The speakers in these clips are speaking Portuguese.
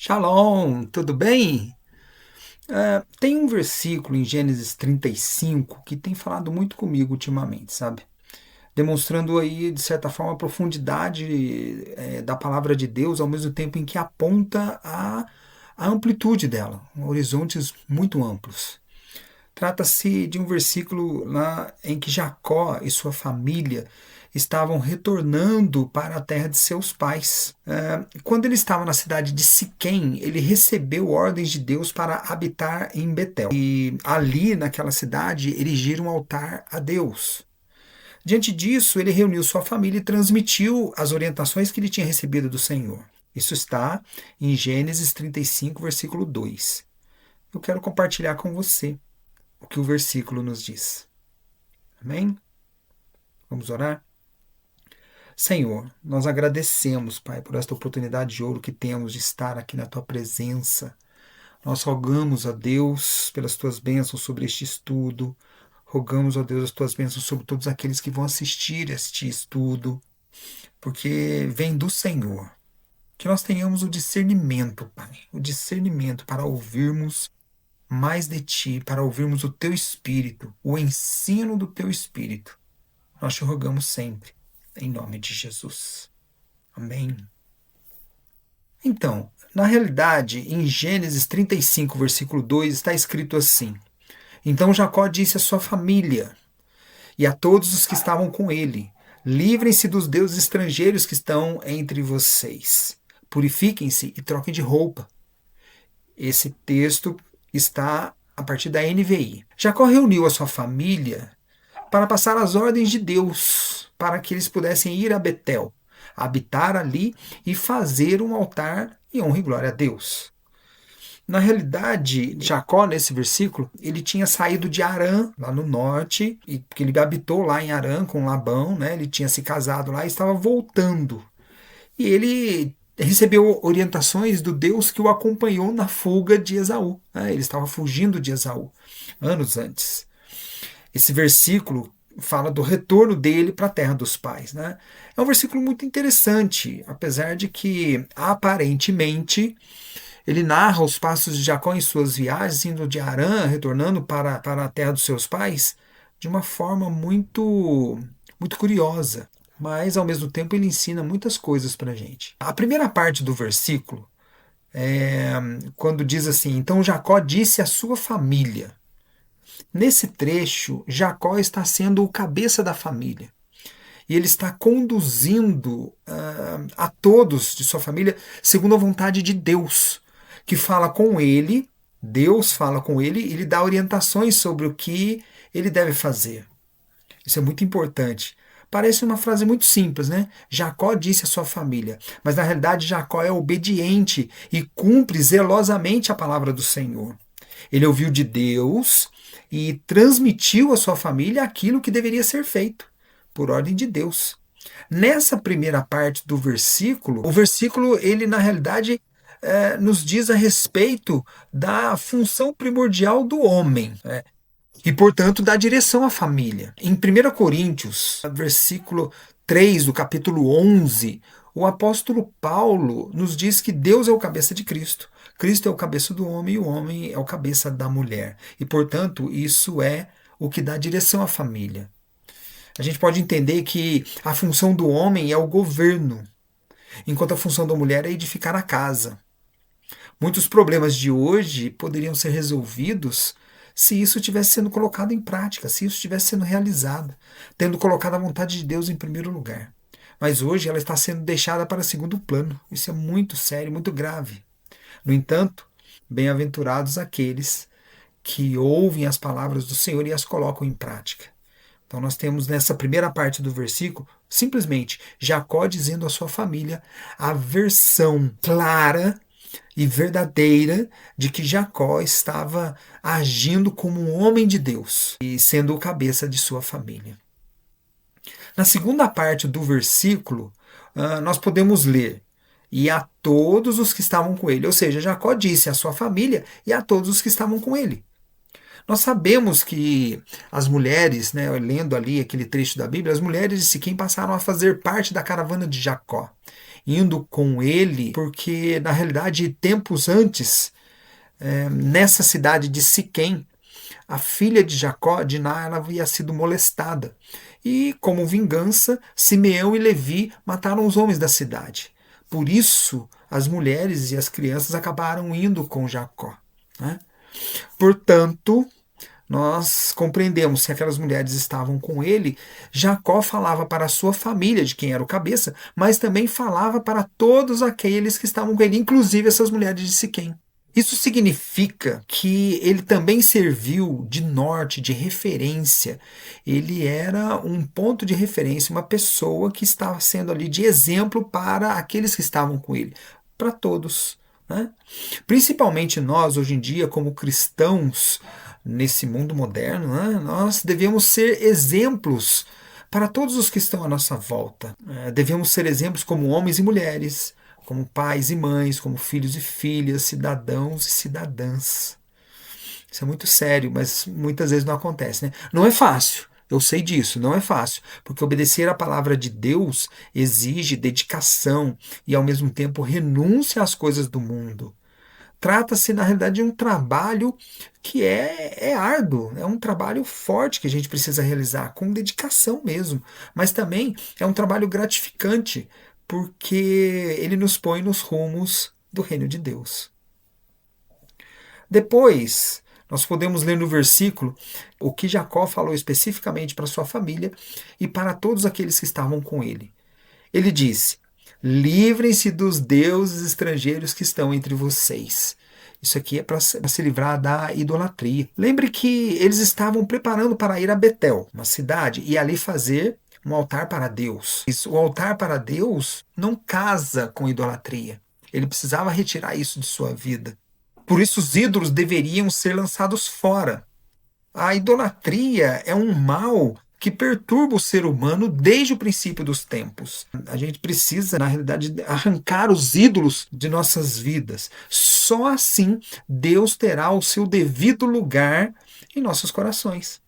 Shalom, tudo bem? Tem um versículo em Gênesis 35 que tem falado muito comigo ultimamente, sabe? Demonstrando aí, de certa forma, a profundidade da palavra de Deus, ao mesmo tempo em que aponta a amplitude dela, horizontes muito amplos. Trata-se de um versículo lá em que Jacó e sua família estavam retornando para a terra de seus pais. Quando ele estava na cidade de Siquém, ele recebeu ordens de Deus para habitar em Betel. E ali, naquela cidade, erigir um altar a Deus. Diante disso, ele reuniu sua família e transmitiu as orientações que ele tinha recebido do Senhor. Isso está em Gênesis 35, versículo 2. Eu quero compartilhar com você o que o versículo nos diz. Amém? Vamos orar? Senhor, nós agradecemos, Pai, por esta oportunidade de ouro que temos de estar aqui na Tua presença. Nós rogamos a Deus pelas Tuas bênçãos sobre este estudo. Rogamos a Deus as Tuas bênçãos sobre todos aqueles que vão assistir este estudo, porque vem do Senhor. Que nós tenhamos o discernimento, Pai, o discernimento para ouvirmos mais de Ti, para ouvirmos o Teu Espírito, o ensino do Teu Espírito. Nós te rogamos sempre, em nome de Jesus. Amém. Então, na realidade, em Gênesis 35, versículo 2, está escrito assim: Então Jacó disse à sua família e a todos os que estavam com ele: Livrem-se dos deuses estrangeiros que estão entre vocês. Purifiquem-se e troquem de roupa. Esse texto está a partir da NVI. Jacó reuniu a sua família para passar as ordens de Deus, para que eles pudessem ir a Betel, habitar ali e fazer um altar em honra e glória a Deus. Na realidade, Jacó, nesse versículo, ele tinha saído de Harã, lá no norte, e porque ele habitou lá em Harã com Labão, né? Ele tinha se casado lá e estava voltando. E ele recebeu orientações do Deus que o acompanhou na fuga de Esaú, né? Ele estava fugindo de Esaú anos antes. Esse versículo fala do retorno dele para a terra dos pais, né? É um versículo muito interessante, apesar de que aparentemente ele narra os passos de Jacó em suas viagens, indo de Harã, retornando para a terra dos seus pais, de uma forma muito curiosa. Mas, ao mesmo tempo, ele ensina muitas coisas para a gente. A primeira parte do versículo, quando diz assim: Então Jacó disse à sua família. Nesse trecho, Jacó está sendo o cabeça da família. E ele está conduzindo a todos de sua família segundo a vontade de Deus, que fala com ele, Deus fala com ele e lhe dá orientações sobre o que ele deve fazer. Isso é muito importante. Parece uma frase muito simples, né? Jacó disse à sua família, mas na realidade Jacó é obediente e cumpre zelosamente a palavra do Senhor. Ele ouviu de Deus e transmitiu à sua família aquilo que deveria ser feito, por ordem de Deus. Nessa primeira parte do versículo, o versículo, ele na realidade nos diz a respeito da função primordial do homem, né? E, portanto, dá direção à família. Em 1 Coríntios, versículo 3 do capítulo 11, o apóstolo Paulo nos diz que Deus é o cabeça de Cristo. Cristo é o cabeça do homem e o homem é o cabeça da mulher. E, portanto, isso é o que dá direção à família. A gente pode entender que a função do homem é o governo, enquanto a função da mulher é edificar a casa. Muitos problemas de hoje poderiam ser resolvidos se isso estivesse sendo colocado em prática, se isso estivesse sendo realizado, tendo colocado a vontade de Deus em primeiro lugar. Mas hoje ela está sendo deixada para segundo plano. Isso é muito sério, muito grave. No entanto, bem-aventurados aqueles que ouvem as palavras do Senhor e as colocam em prática. Então nós temos nessa primeira parte do versículo, simplesmente Jacó dizendo à sua família a versão clara e verdadeira de que Jacó estava agindo como um homem de Deus e sendo o cabeça de sua família. Na segunda parte do versículo, nós podemos ler: E a todos os que estavam com ele. Ou seja, Jacó disse à sua família e a todos os que estavam com ele. Nós sabemos que as mulheres, né, lendo ali aquele trecho da Bíblia, as mulheres de Siquém passaram a fazer parte da caravana de Jacó. indo com ele, porque na realidade tempos antes, nessa cidade de Siquém, a filha de Jacó, Diná, ela havia sido molestada. E, como vingança, Simeão e Levi mataram os homens da cidade. Por isso, as mulheres e as crianças acabaram indo com Jacó, né? Portanto, nós compreendemos que aquelas mulheres estavam com ele. Jacó falava para a sua família, de quem era o cabeça, mas também falava para todos aqueles que estavam com ele, inclusive essas mulheres de Siquém. Isso significa que ele também serviu de norte, de referência. Ele era um ponto de referência, uma pessoa que estava sendo ali de exemplo para aqueles que estavam com ele, para todos, né? Principalmente nós, hoje em dia, como cristãos, nesse mundo moderno, né, nós devemos ser exemplos para todos os que estão à nossa volta. Devemos ser exemplos como homens e mulheres, como pais e mães, como filhos e filhas, cidadãos e cidadãs. Isso é muito sério, mas muitas vezes não acontece, né? Não é fácil, eu sei disso, não é fácil, porque obedecer à palavra de Deus exige dedicação e, ao mesmo tempo, renúncia às coisas do mundo. Trata-se, na realidade, de um trabalho que é árduo, é um trabalho forte que a gente precisa realizar, com dedicação mesmo, mas também é um trabalho gratificante, porque ele nos põe nos rumos do reino de Deus. Depois, nós podemos ler no versículo o que Jacó falou especificamente para sua família e para todos aqueles que estavam com ele. Ele disse: livrem-se dos deuses estrangeiros que estão entre vocês. Isso aqui é para se livrar da idolatria. Lembre que eles estavam preparando para ir a Betel, uma cidade, e ali fazer um altar para Deus. O altar para Deus não casa com idolatria. Ele precisava retirar isso de sua vida. Por isso os ídolos deveriam ser lançados fora. A idolatria é um mal que perturba o ser humano desde o princípio dos tempos. A gente precisa, na realidade, arrancar os ídolos de nossas vidas. Só assim Deus terá o seu devido lugar em nossos corações.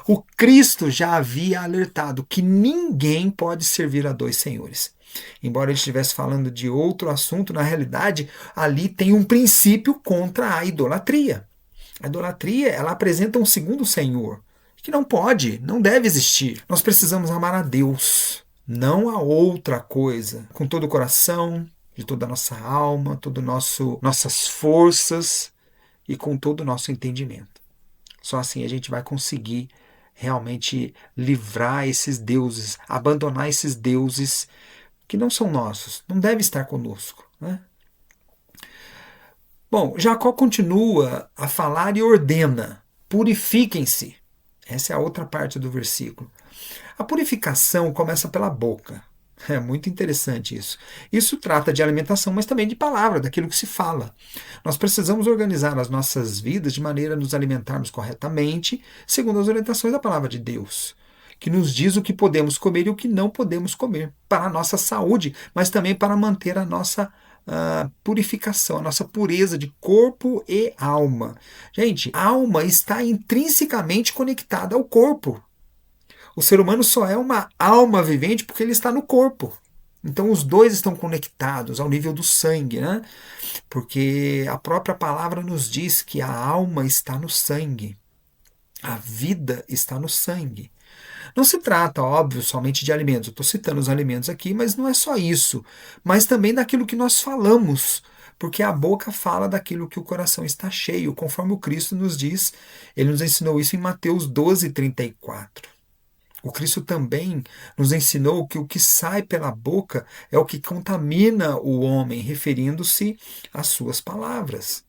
O Cristo já havia alertado que ninguém pode servir a dois senhores. Embora ele estivesse falando de outro assunto, na realidade, ali tem um princípio contra a idolatria. A idolatria, ela apresenta um segundo senhor, que não pode, não deve existir. Nós precisamos amar a Deus, não a outra coisa, com todo o coração, de toda a nossa alma, todas nossas forças e com todo o nosso entendimento. Só assim a gente vai conseguir realmente livrar esses deuses, abandonar esses deuses que não são nossos, não devem estar conosco, né? Bom, Jacó continua a falar e ordena: purifiquem-se. Essa é a outra parte do versículo. A purificação começa pela boca. É muito interessante isso. Isso trata de alimentação, mas também de palavra, daquilo que se fala. Nós precisamos organizar as nossas vidas de maneira a nos alimentarmos corretamente, segundo as orientações da palavra de Deus, que nos diz o que podemos comer e o que não podemos comer, para a nossa saúde, mas também para manter a nossa purificação, a nossa pureza de corpo e alma. Gente, a alma está intrinsecamente conectada ao corpo. O ser humano só é uma alma vivente porque ele está no corpo. Então os dois estão conectados ao nível do sangue, né? Porque a própria palavra nos diz que a alma está no sangue. A vida está no sangue. Não se trata, óbvio, somente de alimentos. Eu estou citando os alimentos aqui, mas não é só isso. Mas também daquilo que nós falamos. Porque a boca fala daquilo que o coração está cheio. Conforme o Cristo nos diz, ele nos ensinou isso em Mateus 12:34. O Cristo também nos ensinou que o que sai pela boca é o que contamina o homem, referindo-se às suas palavras.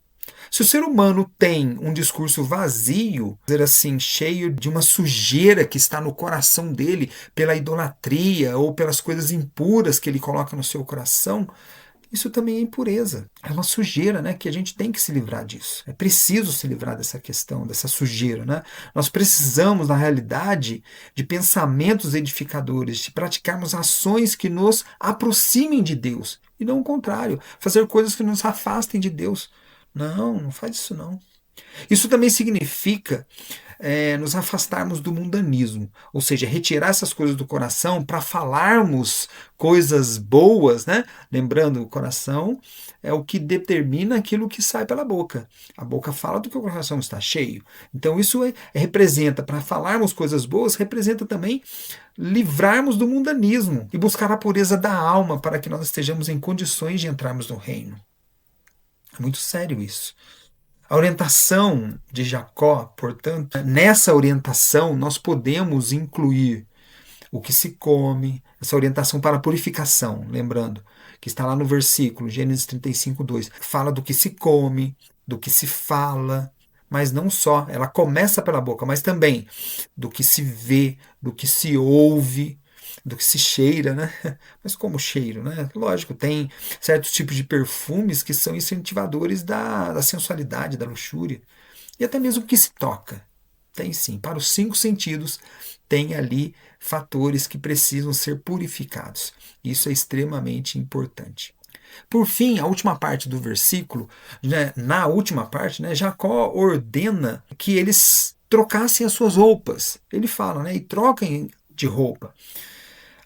Se o ser humano tem um discurso vazio, dizer assim, cheio de uma sujeira que está no coração dele pela idolatria ou pelas coisas impuras que ele coloca no seu coração, isso também é impureza. É uma sujeira, né, que a gente tem que se livrar disso. É preciso se livrar dessa questão, dessa sujeira, né? Nós precisamos, na realidade, de pensamentos edificadores, de praticarmos ações que nos aproximem de Deus. E não o contrário, fazer coisas que nos afastem de Deus. Não, não faz isso não. Isso também significa nos afastarmos do mundanismo, ou seja, retirar essas coisas do coração para falarmos coisas boas, né? Lembrando, o coração é o que determina aquilo que sai pela boca. A boca fala do que o coração está cheio. Então, isso representa, para falarmos coisas boas, representa também livrarmos do mundanismo e buscar a pureza da alma para que nós estejamos em condições de entrarmos no reino. É muito sério isso. A orientação de Jacó, portanto, nessa orientação nós podemos incluir o que se come, essa orientação para a purificação, lembrando que está lá no versículo, Gênesis 35:2, fala do que se come, do que se fala, mas não só, ela começa pela boca, mas também do que se vê, do que se ouve, do que se cheira, né? Mas como cheiro, né? Lógico, tem certos tipos de perfumes que são incentivadores da sensualidade, da luxúria, e até mesmo o que se toca. Tem sim, para os 5 sentidos, tem ali fatores que precisam ser purificados. Isso é extremamente importante. Por fim, a última parte do versículo, né, na última parte, né, Jacó ordena que eles trocassem as suas roupas. Ele fala, né, e troquem de roupa.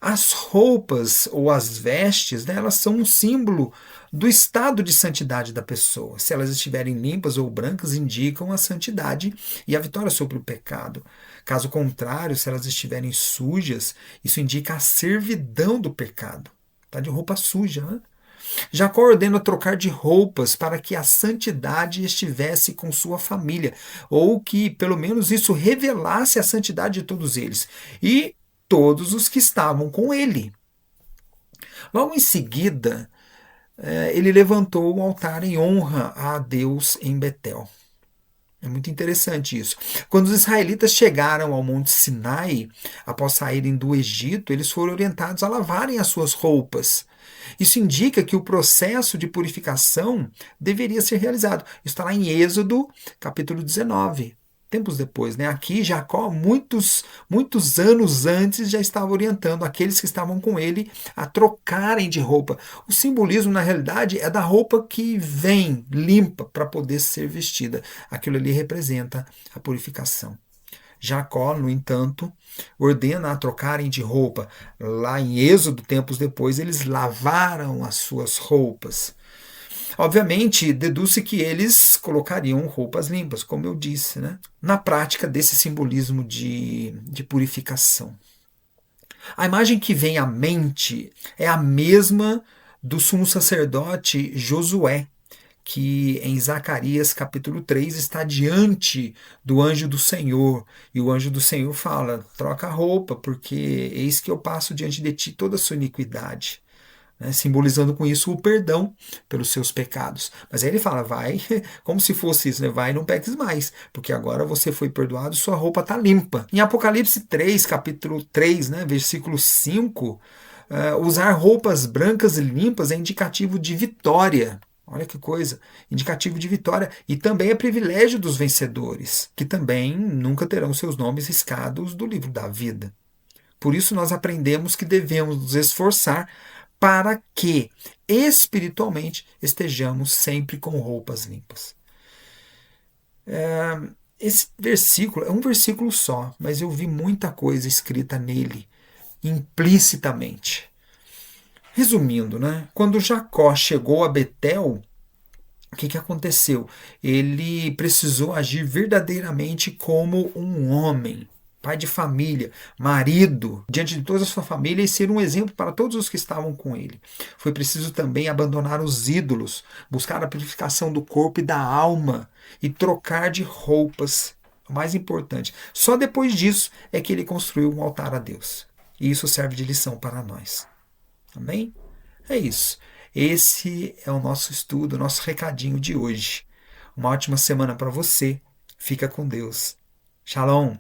As roupas ou as vestes, né, elas são um símbolo do estado de santidade da pessoa. Se elas estiverem limpas ou brancas, indicam a santidade e a vitória sobre o pecado. Caso contrário, se elas estiverem sujas, isso indica a servidão do pecado. Está de roupa suja, né? Jacó ordena trocar de roupas para que a santidade estivesse com sua família, ou que pelo menos isso revelasse a santidade de todos eles. E todos os que estavam com ele. Logo em seguida, ele levantou um altar em honra a Deus em Betel. É muito interessante isso. Quando os israelitas chegaram ao Monte Sinai, após saírem do Egito, eles foram orientados a lavarem as suas roupas. Isso indica que o processo de purificação deveria ser realizado. Isso está lá em Êxodo, capítulo 19. Tempos depois, né? Aqui Jacó, muitos anos antes, já estava orientando aqueles que estavam com ele a trocarem de roupa. O simbolismo, na realidade, é da roupa que vem limpa para poder ser vestida. Aquilo ali representa a purificação. Jacó, no entanto, ordena a trocarem de roupa. Lá em Êxodo, tempos depois, eles lavaram as suas roupas. Obviamente, deduz-se que eles colocariam roupas limpas, como eu disse, né? Na prática desse simbolismo de purificação. A imagem que vem à mente é a mesma do sumo sacerdote Josué, que em Zacarias capítulo 3 está diante do anjo do Senhor. E o anjo do Senhor fala: troca a roupa, porque eis que eu passo diante de ti toda a sua iniquidade. Simbolizando com isso o perdão pelos seus pecados. Mas aí ele fala, vai, como se fosse isso, né? Vai e não peques mais, porque agora você foi perdoado, sua roupa está limpa. Em Apocalipse 3, capítulo 3, né, versículo 5, usar roupas brancas e limpas é indicativo de vitória. Olha que coisa, indicativo de vitória. E também é privilégio dos vencedores, que também nunca terão seus nomes riscados do livro da vida. Por isso nós aprendemos que devemos nos esforçar para que espiritualmente estejamos sempre com roupas limpas. Esse versículo é um versículo só, mas eu vi muita coisa escrita nele implicitamente. Resumindo, né? Quando Jacó chegou a Betel, o que aconteceu? Ele precisou agir verdadeiramente como um homem, pai de família, marido, diante de toda a sua família e ser um exemplo para todos os que estavam com ele. Foi preciso também abandonar os ídolos, buscar a purificação do corpo e da alma e trocar de roupas. O mais importante, só depois disso é que ele construiu um altar a Deus. E isso serve de lição para nós. Amém? É isso. Esse é o nosso estudo, o nosso recadinho de hoje. Uma ótima semana para você. Fica com Deus. Shalom.